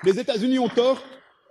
Les États-Unis ont tort.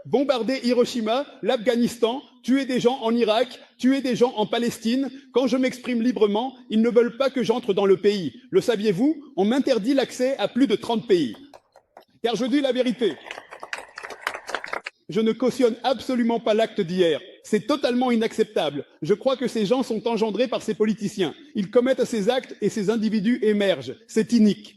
Bombarder Hiroshima, l'Afghanistan, tuer des gens en Irak, tuer des gens en Palestine. Quand je m'exprime librement, ils ne veulent pas que j'entre dans le pays. Le saviez-vous? On m'interdit l'accès à plus de 30 pays. Car je dis la vérité. Je ne cautionne absolument pas l'acte d'hier. C'est totalement inacceptable. Je crois que ces gens sont engendrés par ces politiciens. Ils commettent ces actes et ces individus émergent. C'est inique.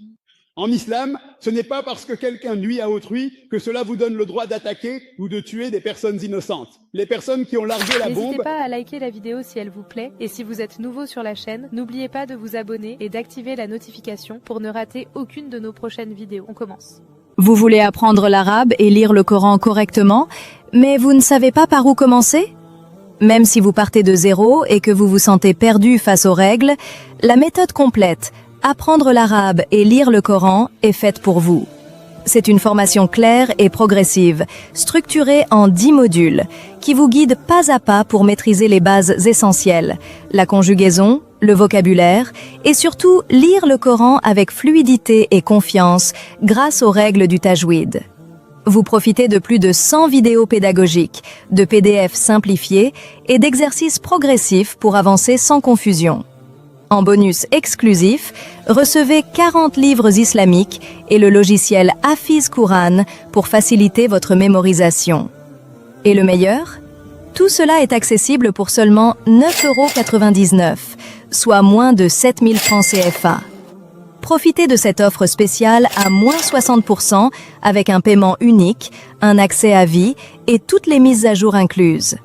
En islam, ce n'est pas parce que quelqu'un nuit à autrui que cela vous donne le droit d'attaquer ou de tuer des personnes innocentes. Les personnes qui ont largué la bombe... N'hésitez pas à liker la vidéo si elle vous plaît. Et si vous êtes nouveau sur la chaîne, n'oubliez pas de vous abonner et d'activer la notification pour ne rater aucune de nos prochaines vidéos. On commence. Vous voulez apprendre l'arabe et lire le Coran correctement, mais vous ne savez pas par où commencer? Même si vous partez de zéro et que vous vous sentez perdu face aux règles, la méthode complète, apprendre l'arabe et lire le Coran, est faite pour vous. C'est une formation claire et progressive, structurée en 10 modules, qui vous guide pas à pas pour maîtriser les bases essentielles, la conjugaison, le vocabulaire, et surtout lire le Coran avec fluidité et confiance grâce aux règles du tajwid. Vous profitez de plus de 100 vidéos pédagogiques, de PDF simplifiés et d'exercices progressifs pour avancer sans confusion. En bonus exclusif, recevez 40 livres islamiques et le logiciel Hafiz Quran pour faciliter votre mémorisation. Et le meilleur? Tout cela est accessible pour seulement 9,99 €, soit moins de 7 000 francs CFA. Profitez de cette offre spéciale à moins 60% avec un paiement unique, un accès à vie et toutes les mises à jour incluses.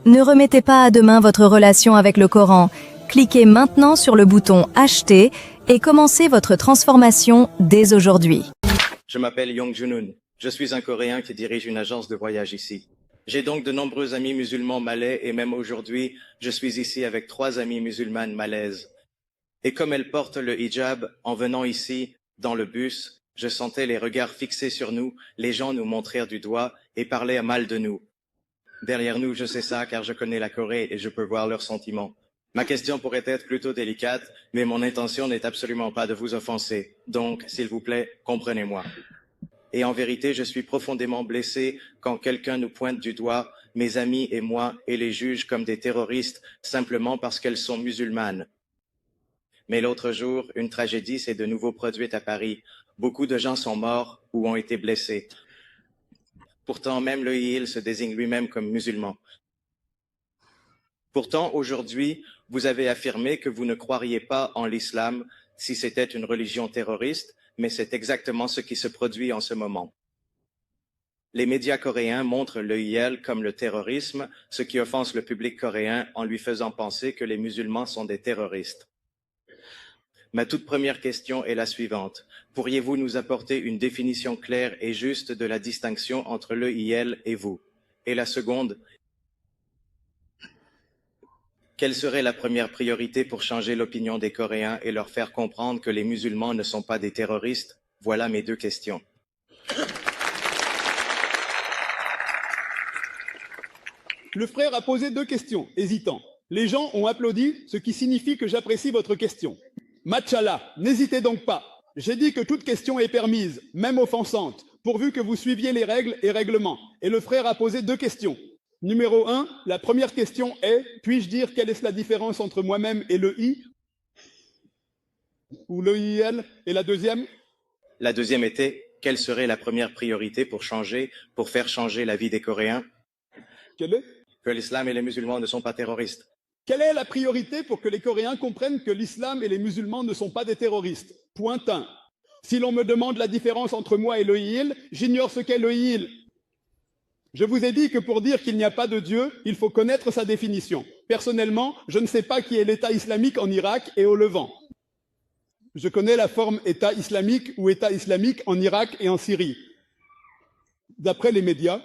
Ne remettez pas à demain votre relation avec le Coran. Cliquez maintenant sur le bouton « Acheter » et commencez votre transformation dès aujourd'hui. Je m'appelle Yong Junun. Je suis un Coréen qui dirige une agence de voyage ici. J'ai donc de nombreux amis musulmans malais et même aujourd'hui, je suis ici avec 3 amies musulmanes malaises. Et comme elles portent le hijab, en venant ici, dans le bus, je sentais les regards fixés sur nous, les gens nous montrèrent du doigt et parlaient mal de nous. Derrière nous, je sais ça car je connais la Corée et je peux voir leurs sentiments. Ma question pourrait être plutôt délicate, mais mon intention n'est absolument pas de vous offenser. Donc, s'il vous plaît, comprenez-moi. Et en vérité, je suis profondément blessé quand quelqu'un nous pointe du doigt, mes amis et moi, et les juge comme des terroristes simplement parce qu'elles sont musulmanes. Mais l'autre jour, une tragédie s'est de nouveau produite à Paris. Beaucoup de gens sont morts ou ont été blessés. Pourtant, même le IIL se désigne lui-même comme musulman. Pourtant, aujourd'hui, vous avez affirmé que vous ne croiriez pas en l'islam si c'était une religion terroriste, mais c'est exactement ce qui se produit en ce moment. Les médias coréens montrent le IIL comme le terrorisme, ce qui offense le public coréen en lui faisant penser que les musulmans sont des terroristes. Ma toute première question est la suivante. Pourriez-vous nous apporter une définition claire et juste de la distinction entre le IIL et vous? Et la seconde, quelle serait la première priorité pour changer l'opinion des Coréens et leur faire comprendre que les musulmans ne sont pas des terroristes? Voilà mes 2 questions. Le frère a posé 2 questions, hésitant. Les gens ont applaudi, ce qui signifie que j'apprécie votre question. Machallah, n'hésitez donc pas. J'ai dit que toute question est permise, même offensante, pourvu que vous suiviez les règles et règlements. Et le frère a posé 2 questions. Numéro 1, la première question est, puis-je dire quelle est la différence entre moi-même et le I? Ou le IL? Et la deuxième? La deuxième était, quelle serait la première priorité pour faire changer la vie des Coréens? Quelle est? Que l'islam et les musulmans ne sont pas terroristes. Quelle est la priorité pour que les Coréens comprennent que l'islam et les musulmans ne sont pas des terroristes? Point 1. Si l'on me demande la différence entre moi et le IIL, j'ignore ce qu'est le IIL. Je vous ai dit que pour dire qu'il n'y a pas de Dieu, il faut connaître sa définition. Personnellement, je ne sais pas qui est l'État islamique en Irak et au Levant. Je connais la forme État islamique ou État islamique en Irak et en Syrie. D'après les médias,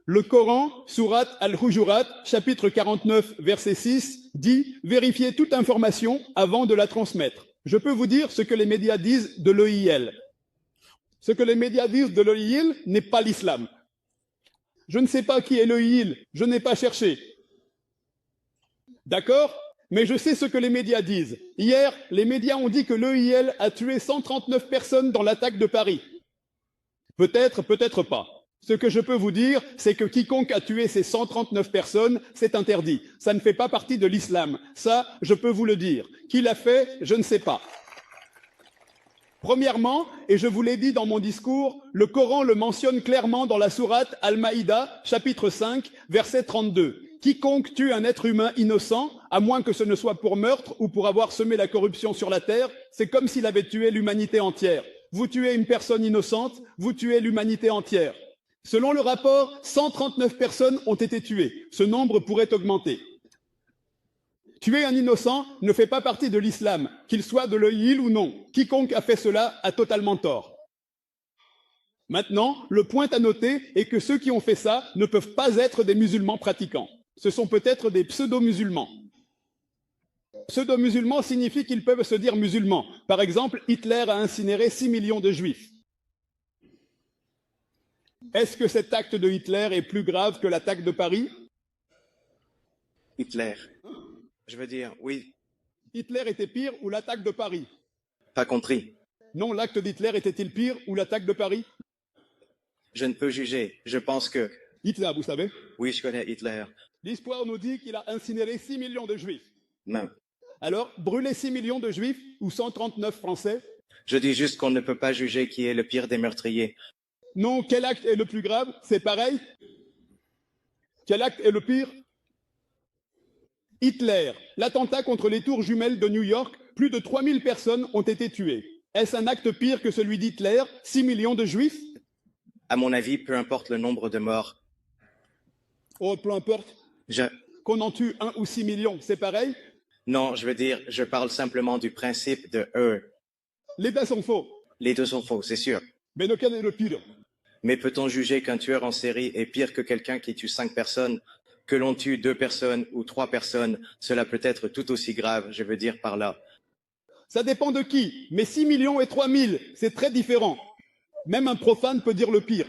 le Coran, sourate Al-Hujurat, chapitre 49, verset 6, dit « Vérifiez toute information avant de la transmettre ». Je peux vous dire ce que les médias disent de l'EIL. Ce que les médias disent de l'EIL n'est pas l'islam. Je ne sais pas qui est l'EIL, je n'ai pas cherché. D'accord? Mais je sais ce que les médias disent. Hier, les médias ont dit que l'EIL a tué 139 personnes dans l'attaque de Paris. Peut-être, peut-être pas. Ce que je peux vous dire, c'est que quiconque a tué ces 139 personnes, c'est interdit. Ça ne fait pas partie de l'islam. Ça, je peux vous le dire. Qui l'a fait, je ne sais pas. Premièrement, et je vous l'ai dit dans mon discours, le Coran le mentionne clairement dans la sourate Al-Maïda, chapitre 5, verset 32. Quiconque tue un être humain innocent, à moins que ce ne soit pour meurtre ou pour avoir semé la corruption sur la terre, c'est comme s'il avait tué l'humanité entière. Vous tuez une personne innocente, vous tuez l'humanité entière. Selon le rapport, 139 personnes ont été tuées. Ce nombre pourrait augmenter. Tuer un innocent ne fait pas partie de l'islam, qu'il soit de l'Église ou non. Quiconque a fait cela a totalement tort. Maintenant, le point à noter est que ceux qui ont fait ça ne peuvent pas être des musulmans pratiquants. Ce sont peut-être des pseudo-musulmans. Pseudo-musulmans signifie qu'ils peuvent se dire musulmans. Par exemple, Hitler a incinéré 6 millions de juifs. Est-ce que cet acte de Hitler est plus grave que l'attaque de Paris? Hitler. Je veux dire, oui, Hitler était pire ou l'attaque de Paris? pas compris. Non, l'acte d'Hitler était-il pire ou l'attaque de Paris? Je ne peux juger. Je pense que, Hitler, vous savez. oui, je connais Hitler. L'histoire nous dit qu'il a incinéré 6 millions de juifs. Non. Alors, brûler 6 millions de juifs ou 139 Français? Je dis juste qu'on ne peut pas juger qui est le pire des meurtriers. Non, quel acte est le plus grave? C'est pareil? Quel acte est le pire? Hitler, l'attentat contre les tours jumelles de New York, plus de 3000 personnes ont été tuées. Est-ce un acte pire que celui d'Hitler? 6 millions de juifs? À mon avis, peu importe le nombre de morts. Oh, peu importe. Je... Qu'on en tue 1 ou 6 millions, c'est pareil? Non, je veux dire, je parle simplement du principe de eux. Les deux sont faux. Les deux sont faux, c'est sûr. Mais lequel est le pire? Mais peut-on juger qu'un tueur en série est pire que quelqu'un qui tue 5 personnes? Que l'on tue 2 personnes ou 3 personnes, cela peut être tout aussi grave, je veux dire par là. Ça dépend de qui. Mais 6 millions et 3000, c'est très différent. Même un profane peut dire le pire.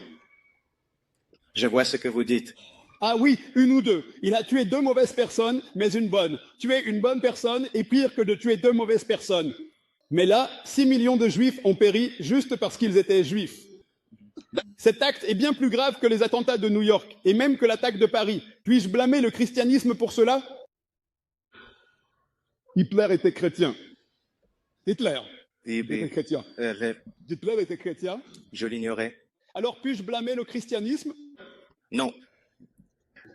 Je vois ce que vous dites. Ah oui, une ou deux. Il a tué 2 mauvaises personnes, mais une bonne. Tuer une bonne personne est pire que de tuer 2 mauvaises personnes. Mais là, 6 millions de juifs ont péri juste parce qu'ils étaient juifs. Cet acte est bien plus grave que les attentats de New York, et même que l'attaque de Paris. Puis-je blâmer le christianisme pour cela? Hitler était chrétien. Hitler était chrétien. Hitler était chrétien. Je l'ignorais. Alors puis-je blâmer le christianisme? Non.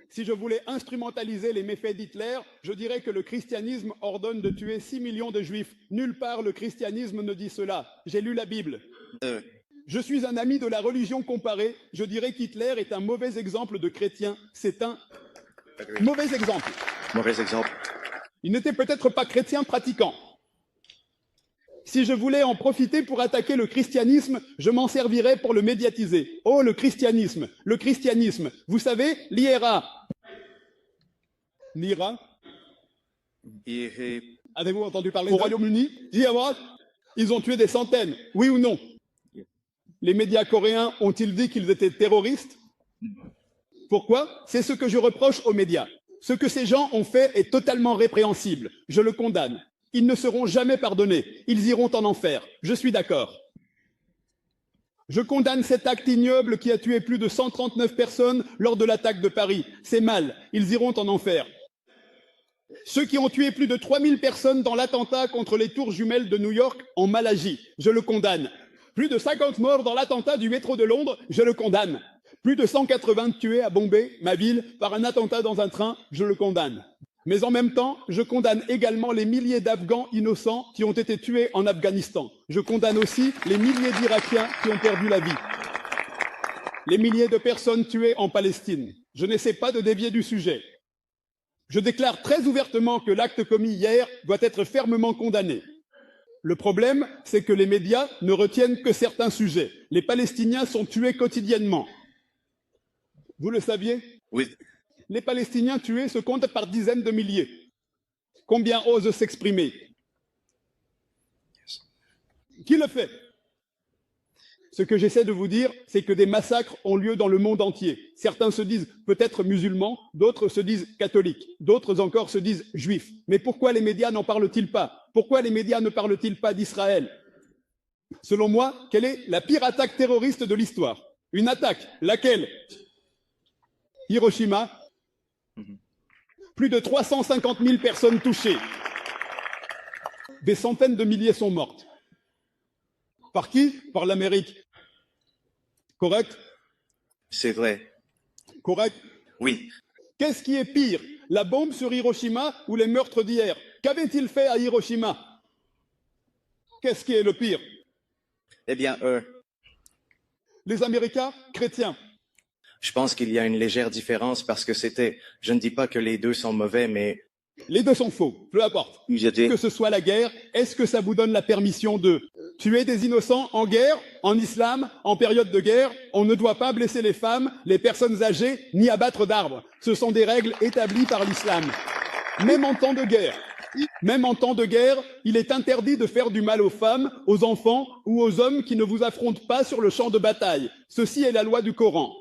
Si je voulais instrumentaliser les méfaits d'Hitler, je dirais que le christianisme ordonne de tuer 6 millions de juifs. Nulle part le christianisme ne dit cela. J'ai lu la Bible. Je suis un ami de la religion comparée. Je dirais qu'Hitler est un mauvais exemple de chrétien. C'est un mauvais exemple. Mauvais exemple. Il n'était peut-être pas chrétien pratiquant. Si je voulais en profiter pour attaquer le christianisme, je m'en servirais pour le médiatiser. Oh, le christianisme. Vous savez, l'IRA. L'IRA? Avez-vous entendu parler au Royaume-Uni? IRA? Ils ont tué des centaines. Oui ou non? Les médias coréens ont-ils dit qu'ils étaient terroristes? Pourquoi? C'est ce que je reproche aux médias. Ce que ces gens ont fait est totalement répréhensible. Je le condamne. Ils ne seront jamais pardonnés. Ils iront en enfer. Je suis d'accord. Je condamne cet acte ignoble qui a tué plus de 139 personnes lors de l'attaque de Paris. C'est mal. Ils iront en enfer. Ceux qui ont tué plus de 3000 personnes dans l'attentat contre les tours jumelles de New York ont mal agi. Je le condamne. Plus de 50 morts dans l'attentat du métro de Londres, je le condamne. Plus de 180 tués à Bombay, ma ville, par un attentat dans un train, je le condamne. Mais en même temps, je condamne également les milliers d'Afghans innocents qui ont été tués en Afghanistan. Je condamne aussi les milliers d'Irakiens qui ont perdu la vie. Les milliers de personnes tuées en Palestine. Je n'essaie pas de dévier du sujet. Je déclare très ouvertement que l'acte commis hier doit être fermement condamné. Le problème, c'est que les médias ne retiennent que certains sujets. Les Palestiniens sont tués quotidiennement. Vous le saviez? Oui. Les Palestiniens tués se comptent par dizaines de milliers. Combien osent s'exprimer? Qui le fait? Ce que j'essaie de vous dire, c'est que des massacres ont lieu dans le monde entier. Certains se disent peut-être musulmans, d'autres se disent catholiques, d'autres encore se disent juifs. Mais pourquoi les médias n'en parlent-ils pas? Pourquoi les médias ne parlent-ils pas d'Israël? Selon moi, quelle est la pire attaque terroriste de l'histoire? Une attaque, laquelle? Hiroshima, plus de 350 000 personnes touchées. Des centaines de milliers sont mortes. Par qui? Par l'Amérique. Correct? C'est vrai. Correct? Oui. Qu'est-ce qui est pire? La bombe sur Hiroshima ou les meurtres d'hier? Qu'avaient-ils fait à Hiroshima? Qu'est-ce qui est le pire? Eh bien, Les Américains chrétiens. je pense qu'il y a une légère différence parce que je ne dis pas que les deux sont mauvais, mais Les deux sont faux, peu importe. Que ce soit la guerre, est-ce que ça vous donne la permission de tuer des innocents en guerre, en islam, en période de guerre? On ne doit pas blesser les femmes, les personnes âgées, ni abattre d'arbres. Ce sont des règles établies par l'islam. Même en temps de guerre. Même en temps de guerre, il est interdit de faire du mal aux femmes, aux enfants ou aux hommes qui ne vous affrontent pas sur le champ de bataille. Ceci est la loi du Coran.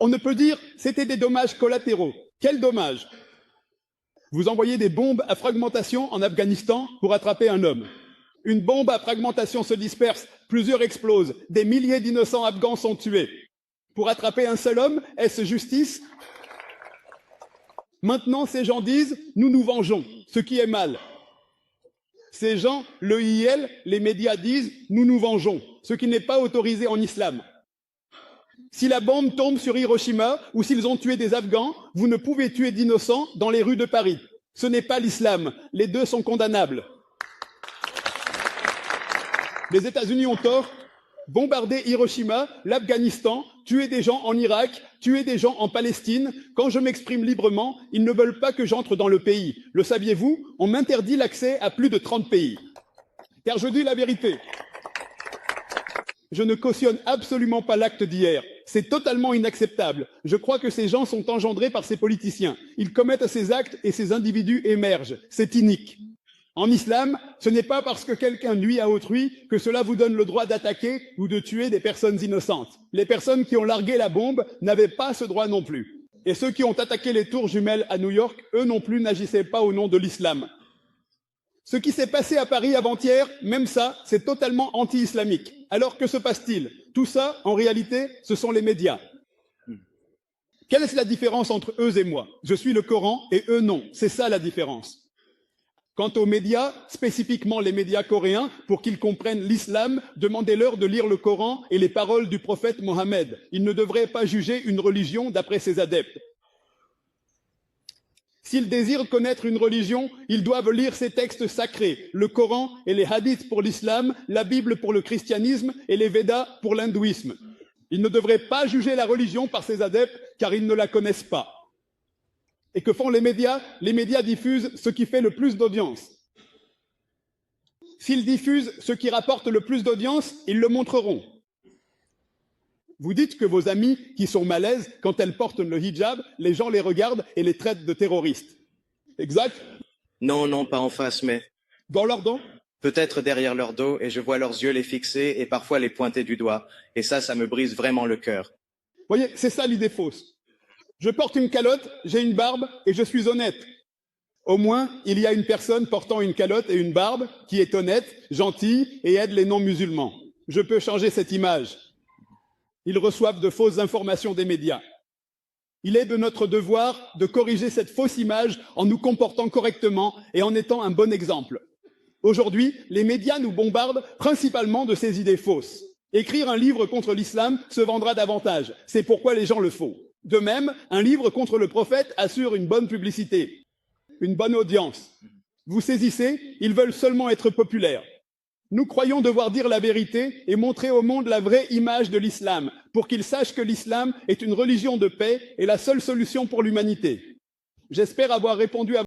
On ne peut dire c'était des dommages collatéraux. Quels dommages? Vous envoyez des bombes à fragmentation en Afghanistan pour attraper un homme. Une bombe à fragmentation se disperse, plusieurs explosent, des milliers d'innocents afghans sont tués. Pour attraper un seul homme, est-ce justice? Maintenant, ces gens disent « nous nous vengeons », ce qui est mal. Ces gens, l'EIL, les médias disent « nous nous vengeons », ce qui n'est pas autorisé en islam. Si la bombe tombe sur Hiroshima ou s'ils ont tué des Afghans, vous ne pouvez tuer d'innocents dans les rues de Paris. Ce n'est pas l'islam. Les deux sont condamnables. Les États-Unis ont tort. Bombarder Hiroshima, l'Afghanistan, tuer des gens en Irak, tuer des gens en Palestine. Quand je m'exprime librement, ils ne veulent pas que j'entre dans le pays. Le saviez-vous? On m'interdit l'accès à plus de 30 pays. Car je dis la vérité. Je ne cautionne absolument pas l'acte d'hier. C'est totalement inacceptable. Je crois que ces gens sont engendrés par ces politiciens. Ils commettent ces actes et ces individus émergent. C'est inique. En islam, ce n'est pas parce que quelqu'un nuit à autrui que cela vous donne le droit d'attaquer ou de tuer des personnes innocentes. Les personnes qui ont largué la bombe n'avaient pas ce droit non plus. Et ceux qui ont attaqué les tours jumelles à New York, eux non plus n'agissaient pas au nom de l'islam. Ce qui s'est passé à Paris avant-hier, même ça, c'est totalement anti-islamique. Alors que se passe-t-il? Tout ça, en réalité, ce sont les médias. Quelle est la différence entre eux et moi? Je suis le Coran et eux non. C'est ça la différence. Quant aux médias, spécifiquement les médias coréens, pour qu'ils comprennent l'islam, demandez-leur de lire le Coran et les paroles du prophète Mohammed. Ils ne devraient pas juger une religion d'après ses adeptes. S'ils désirent connaître une religion, ils doivent lire ses textes sacrés, le Coran et les hadiths pour l'islam, la Bible pour le christianisme et les Védas pour l'hindouisme. Ils ne devraient pas juger la religion par ses adeptes car ils ne la connaissent pas. Et que font les médias? Les médias diffusent ce qui fait le plus d'audience. S'ils diffusent ce qui rapporte le plus d'audience, ils le montreront. Vous dites que vos amies qui sont malaises, quand elles portent le hijab, les gens les regardent et les traitent de terroristes. Exact? non, non, pas en face, mais Dans leur dos? peut-être derrière leur dos, et je vois leurs yeux les fixer et parfois les pointer du doigt. Et ça me brise vraiment le cœur. Voyez, c'est ça l'idée fausse. Je porte une calotte, j'ai une barbe et je suis honnête. Au moins, il y a une personne portant une calotte et une barbe qui est honnête, gentille et aide les non-musulmans. Je peux changer cette image. Ils reçoivent de fausses informations des médias. Il est de notre devoir de corriger cette fausse image en nous comportant correctement et en étant un bon exemple. Aujourd'hui, les médias nous bombardent principalement de ces idées fausses. Écrire un livre contre l'islam se vendra davantage. C'est pourquoi les gens le font. De même, un livre contre le prophète assure une bonne publicité, une bonne audience. Vous saisissez, ils veulent seulement être populaires. Nous croyons devoir dire la vérité et montrer au monde la vraie image de l'islam, pour qu'ils sachent que l'islam est une religion de paix et la seule solution pour l'humanité. J'espère avoir répondu à